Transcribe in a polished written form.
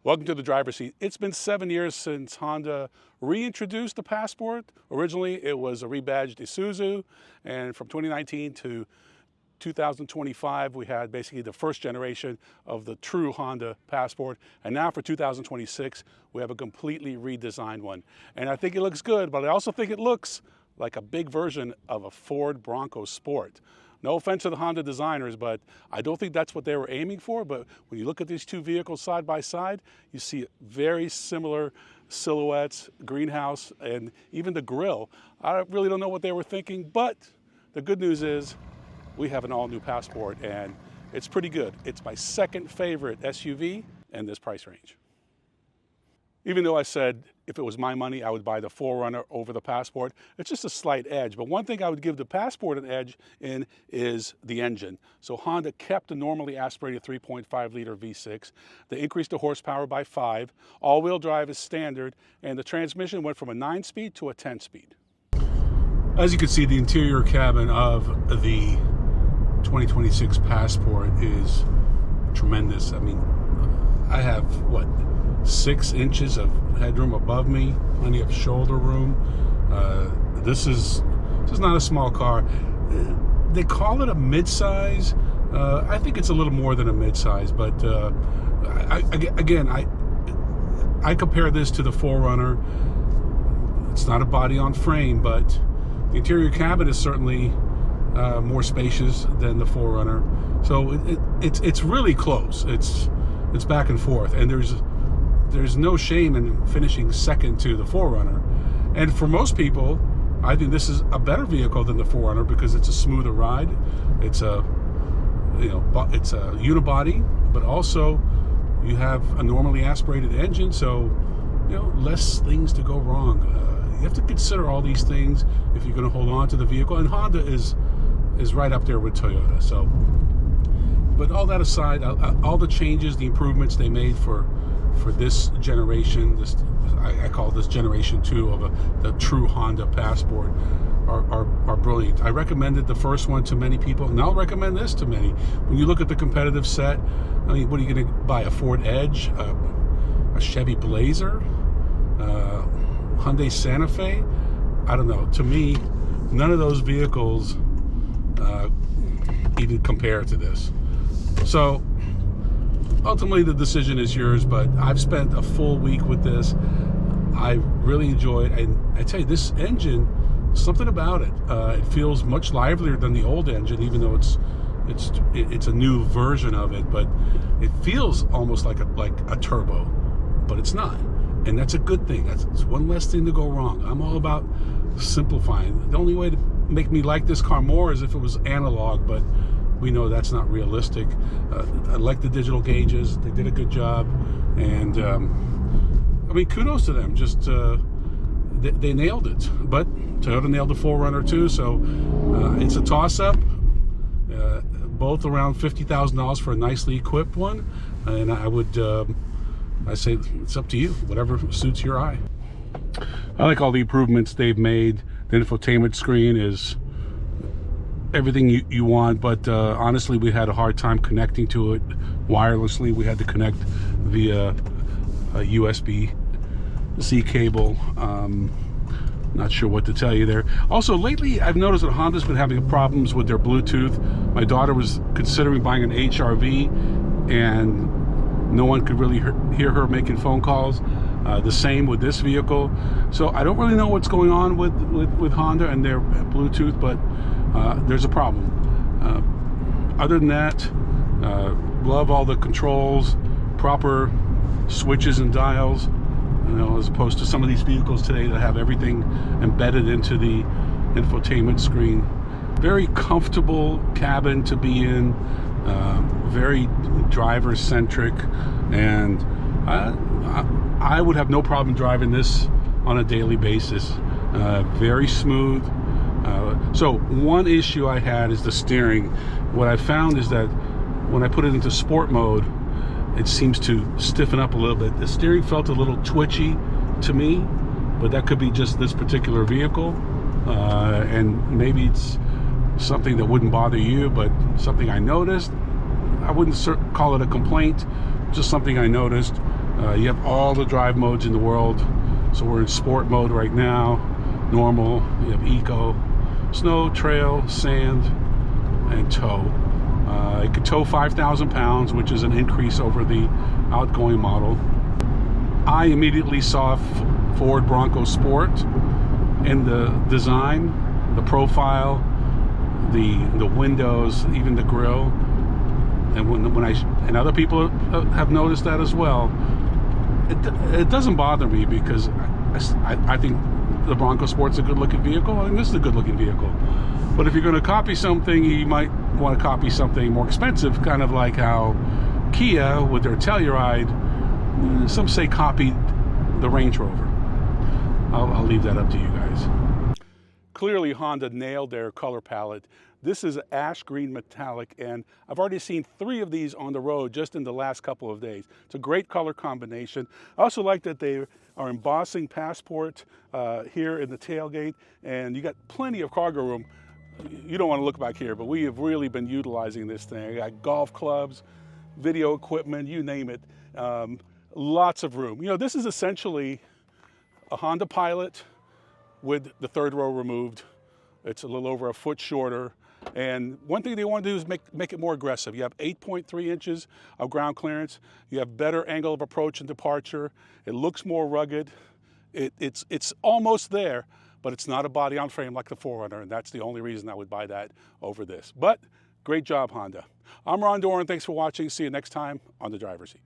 Welcome to the driver's seat. It's been 7 years since Honda reintroduced the Passport. Originally, it was a rebadged Isuzu, and from 2019 to 2025, we had basically the first generation of the true Honda Passport. And now for 2026, we have a completely redesigned one. And I think it looks good, but I also think it looks like a big version of a Ford Bronco Sport. No offense to the Honda designers, but I don't think that's what they were aiming for. But when you look at these two vehicles side by side, you see very similar silhouettes, greenhouse, and even the grille. I really don't know what they were thinking, but the good news is we have an all-new Passport, and it's pretty good. It's my second favorite SUV in this price range. Even though I said if it was my money, I would buy the 4Runner over the Passport, it's just a slight edge. But one thing I would give the Passport an edge in is the engine. So Honda kept the normally aspirated 3.5-liter V6. They increased the horsepower by 5. All-wheel drive is standard, and the transmission went from a 9-speed to a 10-speed. As you can see, the interior cabin of the 2026 Passport is tremendous. I mean, I have, what, 6 inches of headroom above me, plenty of shoulder room. This is not a small car. They call it a midsize. I think it's a little more than a midsize, but I compare this to the 4Runner. It's not a body on frame, but the interior cabin is certainly more spacious than the 4Runner. So it's really close. It's back and forth, and there's no shame in finishing second to the 4Runner. And for most people, I think this is a better vehicle than the 4Runner because it's a smoother ride. It's a unibody, but also you have a normally aspirated engine, so less things to go wrong. You have to consider all these things if you're going to hold on to the vehicle, and Honda is right up there with Toyota. So, but all that aside, all the changes, the improvements they made for this generation, I call this generation 2 of the true Honda Passport, are brilliant. I recommended the first one to many people, and I'll recommend this to many. When you look at the competitive set, I mean, what are you going to buy? A Ford Edge, a Chevy Blazer, Hyundai Santa Fe? I don't know. To me, none of those vehicles even compare to this. So ultimately the decision is yours, but I've spent a full week with this. I really enjoy it, and I tell you, this engine, something about it, it feels much livelier than the old engine, even though it's a new version of it, but it feels almost like a turbo, but it's not, and that's a good thing. That's one less thing to go wrong. I'm all about simplifying. The only way to make me like this car more is if it was analog, but we know that's not realistic. I like the digital gauges. They did a good job, and I mean, kudos to them. Just they nailed it. But Toyota nailed the 4Runner too, so it's a toss-up. Both around $50,000 for a nicely equipped one, and I say it's up to you, whatever suits your eye. I like all the improvements they've made. The infotainment screen is everything you want, but honestly, we had a hard time connecting to it wirelessly. We had to connect via a USB-C cable. Not sure what to tell you there. Also, lately, I've noticed that Honda's been having problems with their Bluetooth. My daughter was considering buying an HRV, and no one could really hear her making phone calls. The same with this vehicle. So I don't really know what's going on with Honda and their Bluetooth, but there's a problem. Other than that, love all the controls, proper switches and dials, as opposed to some of these vehicles today that have everything embedded into the infotainment screen. Very comfortable cabin to be in, very driver-centric, and I would have no problem driving this on a daily basis. Very smooth. So one issue I had is the steering. What I found is that when I put it into sport mode, it seems to stiffen up a little bit. The steering felt a little twitchy to me, but that could be just this particular vehicle, and maybe it's something that wouldn't bother you, but something I noticed. I wouldn't call it a complaint, just something I noticed. You have all the drive modes in the world. So we're in sport mode right now, normal, you have eco, snow, trail, sand, and tow. It could tow 5,000 pounds, which is an increase over the outgoing model. I immediately saw Ford Bronco Sport in the design, the profile, the windows, even the grille. And when other people have noticed that as well, it doesn't bother me, because I think the Bronco Sport's a good-looking vehicle, and this is a good-looking vehicle. But if you're going to copy something, you might want to copy something more expensive, kind of like how Kia with their Telluride, some say copied the Range Rover. I'll leave that up to you guys. Clearly Honda nailed their color palette. This is ash green metallic, and I've already seen 3 of these on the road just in the last couple of days. It's a great color combination. I also like that they are embossing Passport here in the tailgate, and you got plenty of cargo room. You don't want to look back here, but we have really been utilizing this thing. I got golf clubs, video equipment, you name it. Lots of room. You know, this is essentially a Honda Pilot with the 3rd row removed. It's a little over a foot shorter. And one thing they want to do is make it more aggressive. You have 8.3 inches of ground clearance. You have better angle of approach and departure. It looks more rugged. It's almost there, but it's not a body on frame like the 4Runner, and that's the only reason I would buy that over this. But great job, Honda. I'm Ron Doran. Thanks for watching. See you next time on The Driver's Seat.